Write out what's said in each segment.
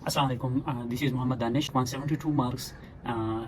Assalamualaikum. This is Muhammad Danish. 172 marks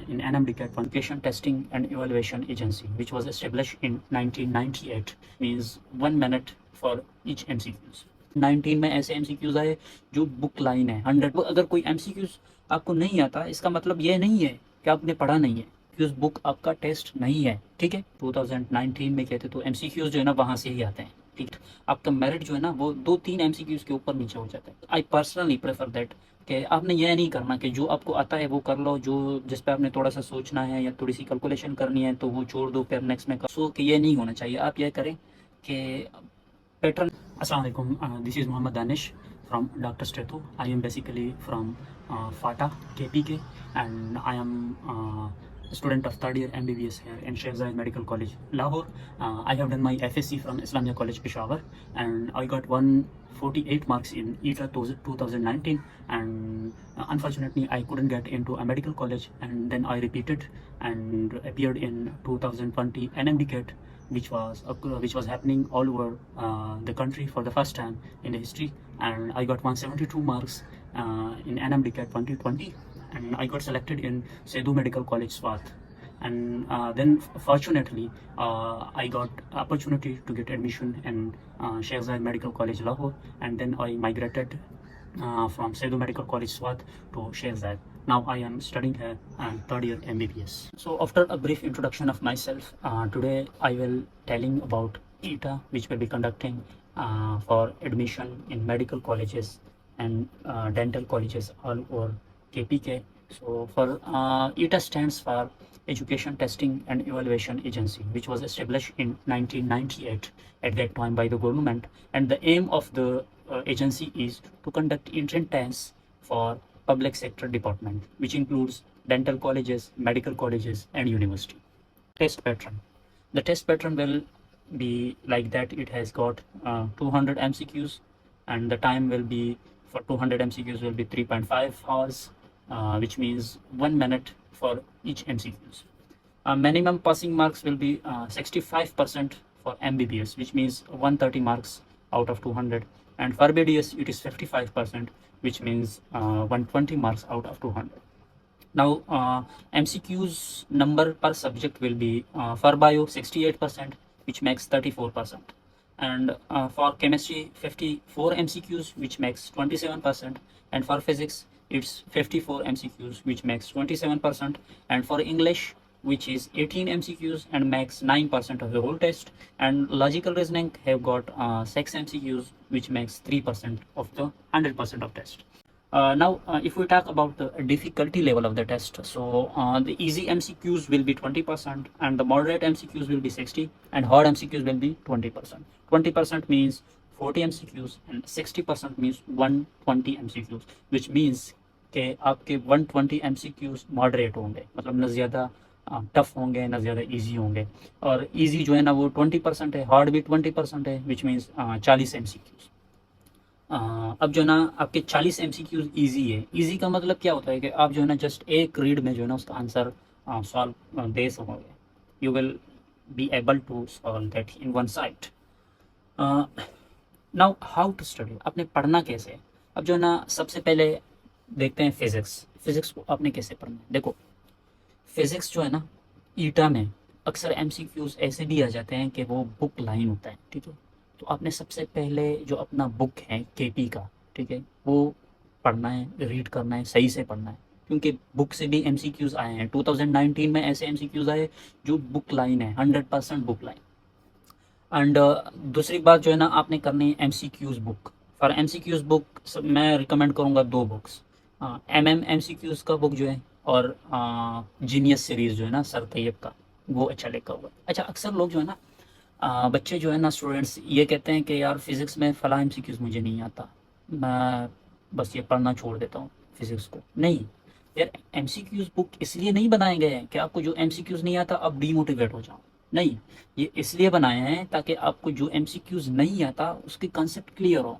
in NMDCAT Education Testing and Evaluation Agency, which was established in 1998. Means 1 minute for each MCQs. 19 में ऐसे MCQs आए जो book line है 100। अगर कोई MCQs आपको नहीं आता, इसका मतलब ये नहीं है कि आपने पढ़ा नहीं है, कि उस बुक आपका टेस्ट नहीं है। ठीक है, 2019 में कहते तो MCQs जो है ना वहाँ से ही आते हैं। ठीक, आपका मेरिट जो है ना वो 2-3 MCQs के ऊपर नीचे हो जाता है। आई पर्सनली प्रेफर दैट कि आपने यह नहीं करना कि जो आपको आता है वो कर लो, जो जिस पे आपने थोड़ा सा सोचना है या थोड़ी सी कैलकुलेशन करनी है तो वो छोड़ दो, फिर नेक्स्ट में कर। सो कि ये नहीं होना चाहिए। आप यह करें कि पैटर्न। अस्सलाम वालेकुम, this is Mohammad Danish from doctor स्टेटो। I am basically from FATA KPK and I am student of third year MBBS here in Sheikh Zayed Medical College, Lahore. I have done my FSc from Islamia College, Peshawar, and I got 148 marks in ETA 2019. And unfortunately, I couldn't get into a medical college, and then I repeated and appeared in 2020 NMDCAT, which was happening all over the country for the first time in the history, and I got 172 marks in NMDCAT 2020, and I got selected in Sedu Medical College, Swat. And then fortunately, I got opportunity to get admission in Sheikh Zayed Medical College, Lahore, and then I migrated from Sedu Medical College, Swat to Sheikh Zayed. Now I am studying here third year MBBS. So after a brief introduction of myself, today I will telling about ETA, which will be conducting for admission in medical colleges and dental colleges all over KPK. So for ETA stands for Education Testing and Evaluation Agency, which was established in 1998 at that time by the government, and the aim of the agency is to conduct entrance tests for public sector department, which includes dental colleges, medical colleges, and university. Test pattern. The test pattern will be like that. It has got 200 MCQs, and the time will be for 200 MCQs will be 3.5 hours, which means 1 minute for each MCQs. Minimum passing marks will be 65% for MBBS, which means 130 marks out of 200, and for BDS it is 55%, which means 120 marks out of 200. Now MCQs number per subject will be for bio 68%, which makes 34%, and for chemistry 54 MCQs, which makes 27%, and for physics it's 54 MCQs, which makes 27%, and for English, which is 18 MCQs and makes 9% of the whole test, and logical reasoning have got 6 MCQs, which makes 3% of the 100% of test. Now, if we talk about the difficulty level of the test, so the easy MCQs will be 20%, and the moderate MCQs will be 60, and hard MCQs will be 20%. 20% means 40 MCQs, and 60% means 120 MCQs, which means कि आपके 120 MCQs moderate होंगे, मतलब न ज़्यादा tough होंगे ना ज़्यादा easy होंगे, और इजी जो है ना वो 20% है, हार्ड भी 20% है, विच मीन्स 40 MCQs। अब जो है ना आपके 40 MCQs ईजी है। ईजी का मतलब क्या होता है कि आप जो है ना जस्ट एक रीड में जो है ना उसका आंसर सॉल्व दे सकोगे। You will be able to solve that in one sight. Now how to study, आपने पढ़ना कैसे है। अब जो है ना सबसे पहले देखते हैं फिज़िक्स को आपने कैसे पढ़ना है। देखो, फिज़िक्स जो है ना ईटा में अक्सर MCQs ऐसे भी आ जाते हैं कि वो बुक लाइन होता है। ठीक है, तो आपने सबसे पहले जो अपना बुक है KP का, ठीक है, वो पढ़ना है, रीड करना है, सही से पढ़ना है, क्योंकि बुक से भी MCQs आए हैं। 2019 में ऐसे MCQs आए जो बुक लाइन है, 100% बुक लाइन। एंड दूसरी बात जो है ना आपने करनी है MCQs book. For MCQs book मैं रिकमेंड करूँगा 2 बुक्स, MCQs का बुक जो है, और जीनियस सीरीज़ जो है ना सर तैयब का, वो अच्छा लिखा हुआ है। अच्छा, अक्सर लोग जो है ना बच्चे जो है ना स्टूडेंट्स ये कहते हैं कि यार फिज़िक्स में फ़लाँ MCQs मुझे नहीं आता, मैं बस ये पढ़ना छोड़ देता हूँ फिज़िक्स को। नहीं यार, MCQs बुक इसलिए नहीं बनाए गए हैं कि आपको जो MCQs नहीं आता आप डीमोटिवेट हो जाओ। नहीं, ये इसलिए बनाए हैं ताकि आपको जो MCQs नहीं आता उसके कंसेप्ट क्लियर हो।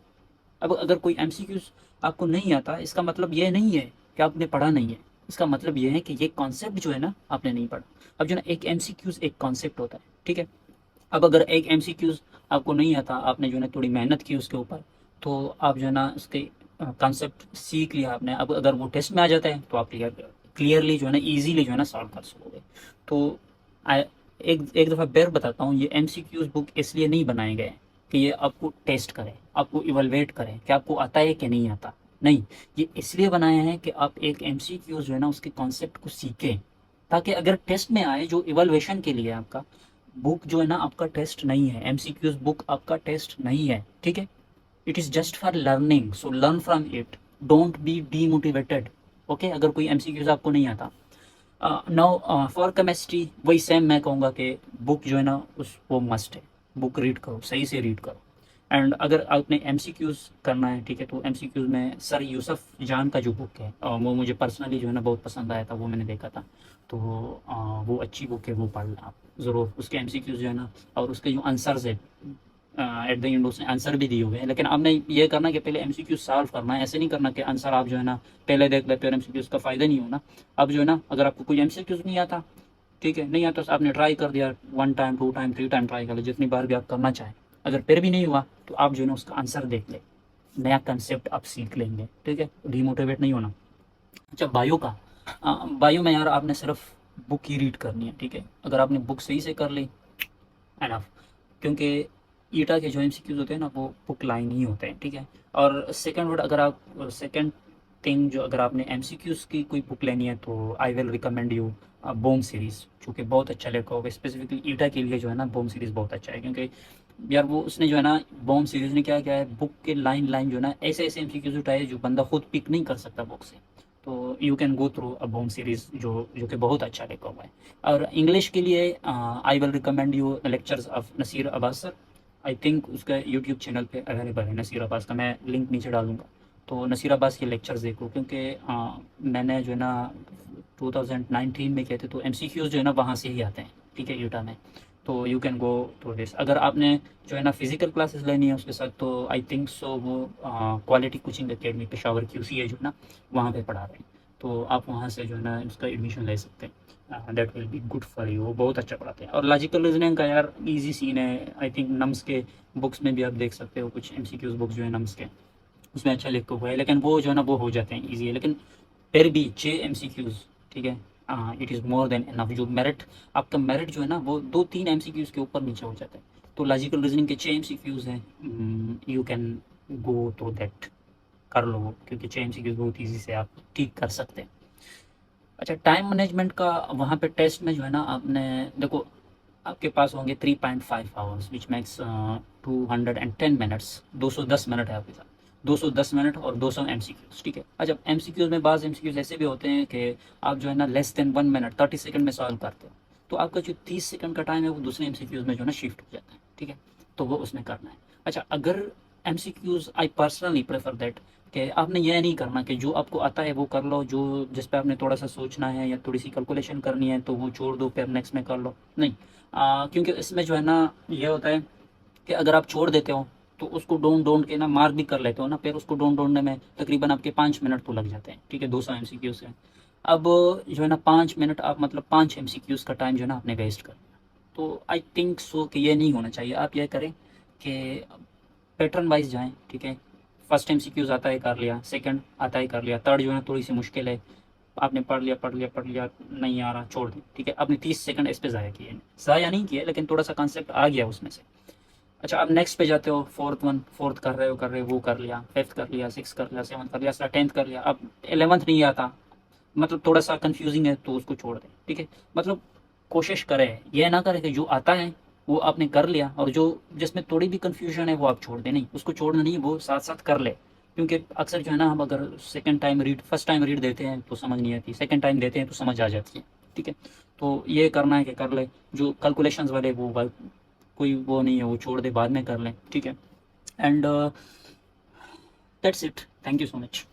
अब अगर कोई MCQs आपको नहीं आता, इसका मतलब ये नहीं है कि आपने पढ़ा नहीं है, इसका मतलब ये है कि ये कॉन्सेप्ट जो है ना आपने नहीं पढ़ा। अब जो ना एक MCQs एक कॉन्सेप्ट होता है, ठीक है। अब अगर एक MCQs आपको नहीं आता, आपने जो है ना थोड़ी मेहनत की उसके ऊपर, तो आप जो है ना उसके कॉन्सेप्ट सीख लिया आपने, अब अगर वो टेस्ट में आ जाता है तो आप क्लियरली जो है ना इजीली जो है ना सॉल्व कर सकोगे। तो I- एक एक दफ़ा बेर बताता हूँ, ये एमसीक्यूज बुक इसलिए नहीं बनाए गए कि ये आपको टेस्ट करें, आपको इवलुएट करें कि आपको आता है कि नहीं आता। नहीं, ये इसलिए बनाए हैं कि आप एक एमसीक्यूज जो है ना उसके कॉन्सेप्ट को सीखें, ताकि अगर टेस्ट में आए जो इवलुएशन के लिए आपका बुक जो है ना आपका टेस्ट नहीं है, एमसीक्यूज बुक आपका टेस्ट नहीं है, ठीक है। It is just for learning, so learn from it, don't be demotivated. Okay, अगर कोई एमसीक्यूज आपको नहीं आता। नाउ फॉर केमिस्ट्री वही सेम मैं कहूँगा कि बुक जो है ना उस वो मस्ट है, बुक रीड करो, सही से रीड करो। एंड अगर आपने एमसीक्यूज करना है, ठीक है, तो एमसीक्यूज में सर यूसुफ जान का जो बुक है वो मुझे पर्सनली जो है ना बहुत पसंद आया था, वो मैंने देखा था। तो वो अच्छी बुक है, वो पढ़ना आप ज़रूर। उसके एमसीक्यूज जो है ना और उसके जो आंसर्स है एट द एंड उसने आंसर भी दिए हुए हैं, लेकिन आपने ये करना कि पहले एमसीक्यू सॉल्व करना है, ऐसे नहीं करना कि आंसर आप जो है ना पहले देख लेते हो, एमसीक्यूज का फ़ायदा नहीं होना। अब जो है ना अगर आपको कोई एमसीक्यूज नहीं आता, ठीक है, नहीं आता तो आपने ट्राई कर दिया, 1 टाइम 2 टाइम 3 टाइम ट्राई कर लिया, जितनी बार भी आप करना चाहें। अगर फिर भी नहीं हुआ तो आप जो है ना उसका आंसर देख ले, नया कंसेप्ट आप सीख लेंगे, ठीक है, डीमोटिवेट नहीं होना। अच्छा, बायो का, बायो में यार आपने सिर्फ बुक ही रीड करनी है, ठीक है। अगर आपने बुक सही से कर ली, एनफ, क्योंकि ईटा के जो एमसीक्यूज होते हैं ना वो बुक लाइन ही होते हैं, ठीक है। और सेकंड वर्ड, अगर आप सेकंड थिंग जो अगर आपने एमसीक्यूज की कोई बुक लेनी है तो आई विल रिकमेंड यू बोम सीरीज़, जो कि बहुत अच्छा लेखा होगा, स्पेसिफिकली ईटा के लिए जो है ना बोम सीरीज़ बहुत अच्छा है, क्योंकि यार वो उसने जो है ना बॉम सीरीज़ ने क्या किया है, बुक के लाइन लाइन जो है ना ऐसे ऐसे एमसीक्यूज उठाए जो बंदा खुद पिक नहीं कर सकता बुक से। तो you can go through a Baum series जो जो कि बहुत अच्छा लिखा हुआ है। और इंग्लिश के लिए I will recommend you lectures of Naseer Abbas sir. I think उसका यूट्यूब चैनल पे अवेलेबल है, नसीर अब्बास का, मैं लिंक नीचे डालूंगा। तो नसीर अब्बास के लेक्चर्स देखो, क्योंकि मैंने जो है ना 2019 में किए थे, तो एमसीक्यूज जो है ना वहाँ से ही आते हैं, ठीक है, यूटा में। तो you can go through this. अगर आपने जो है ना फिजिकल क्लासेस लेनी है उसके साथ, तो आई थिंक सो वो quality coaching academy Peshawar QC है जो ना, वहाँ पे पढ़ा रहे हैं। तो आप वहाँ से जो है ना उसका एडमिशन ले सकते हैं, that will be good for you, वो बहुत अच्छा पढ़ाते हैं। और लॉजिकल रीजनिंग का यार इजी सीन है, आई थिंक नम्स के बुक्स में भी आप देख सकते हो, कुछ एमसीक्यूज बुक्स जो है नम्स के, उसमें अच्छा लिखा हुआ है, लेकिन वो जो है ना वो हो जाते हैं ईजी है, लेकिन फिर भी 6 एमसीक्यूज, ठीक है, it is more than enough. जो मेरिट, आपका मेरिट जो है ना वो 2-3 एमसीक्यूज के ऊपर नीचे हो जाता है। तो लॉजिकल रीजनिंग के 6 एमसीक्यूज हैं, you can go through that, कर लो वो, क्योंकि 6 एमसीक्यूज बहुत ईजी से आप ठीक कर सकते हैं। अच्छा, टाइम मैनेजमेंट का वहाँ पे टेस्ट में जो है ना आपने देखो, आपके पास होंगे 3.5 hours which makes 210 minutes, 210 minute है आपके साथ, 210 मिनट और 200 एमसीक्यूज, ठीक है। अच्छा, एमसीक्यूज में बाज़ एमसीक्यूज ऐसे भी होते हैं कि आप जो है ना लेस देन 1 मिनट 30 सेकंड में सॉल्व करते हो, तो आपका जो 30 सेकंड का टाइम है वो दूसरे एमसीक्यूज में जो है ना शिफ्ट हो जाता है, ठीक है। तो वो उसमें करना है। अच्छा, अगर MCQs, I personally prefer that कि आपने यह नहीं करना कि जो आपको आता है वो कर लो, जो जिस पे आपने थोड़ा सा सोचना है या थोड़ी सी कैलकुलेशन करनी है तो वो छोड़ दो, फिर नेक्स्ट में कर लो, नहीं। क्योंकि इसमें जो है ना ये होता है कि अगर आप छोड़ देते हो तो उसको ढूंढ ढूंढ के ना मार्क भी कर लेते हो ना, फिर उसको ढूंढ ढूंढने में तकरीबन आपके 5 मिनट तो लग जाते हैं, ठीक है, 200 एमसीक्यू से। अब जो है ना 5 मिनट आप मतलब 5 एमसीक्यूज का टाइम जो है ना आपने वेस्ट कर दिया। तो आई थिंक सो कि ये नहीं होना चाहिए। आप ये करें कि पैटर्न वाइज जाएं, ठीक है। फर्स्ट एमसीक्यूज आता है कर लिया, सेकंड आता है कर लिया, थर्ड जो है ना थोड़ी सी मुश्किल है, आपने पढ़ लिया पढ़ लिया पढ़ लिया, नहीं आ रहा, छोड़ दिया, ठीक है। आपने 30 सेकंड इस पे ज़ाया किए, ज़ाया नहीं किए, लेकिन थोड़ा सा कंसेप्ट आ गया उसमें से। अच्छा, आप नेक्स्ट पे जाते हो, फोर्थ कर रहे हो, वो कर लिया, फिफ्थ कर लिया, सिक्स कर लिया, सेवन्थ कर लिया, 10th कर लिया, अब 11th नहीं आता, मतलब थोड़ा सा कंफ्यूजिंग है तो उसको छोड़ दें, ठीक है। मतलब कोशिश करें, यह ना करें कि जो आता है वो आपने कर लिया और जो जिसमें थोड़ी भी कंफ्यूजन है वो आप छोड़ दें, नहीं, उसको छोड़ना नहीं, वो साथ साथ कर ले। क्योंकि अक्सर जो है ना हम अगर second time read, first time read देते हैं तो समझ नहीं आती, सेकंड टाइम देते हैं तो समझ आ जाती है, ठीक है। तो ये करना है कि कर ले, जो कैलकुलेशंस वाले वो कोई वो नहीं है, वो छोड़ दे, बाद में कर लें, ठीक है। And that's it, thank you so much.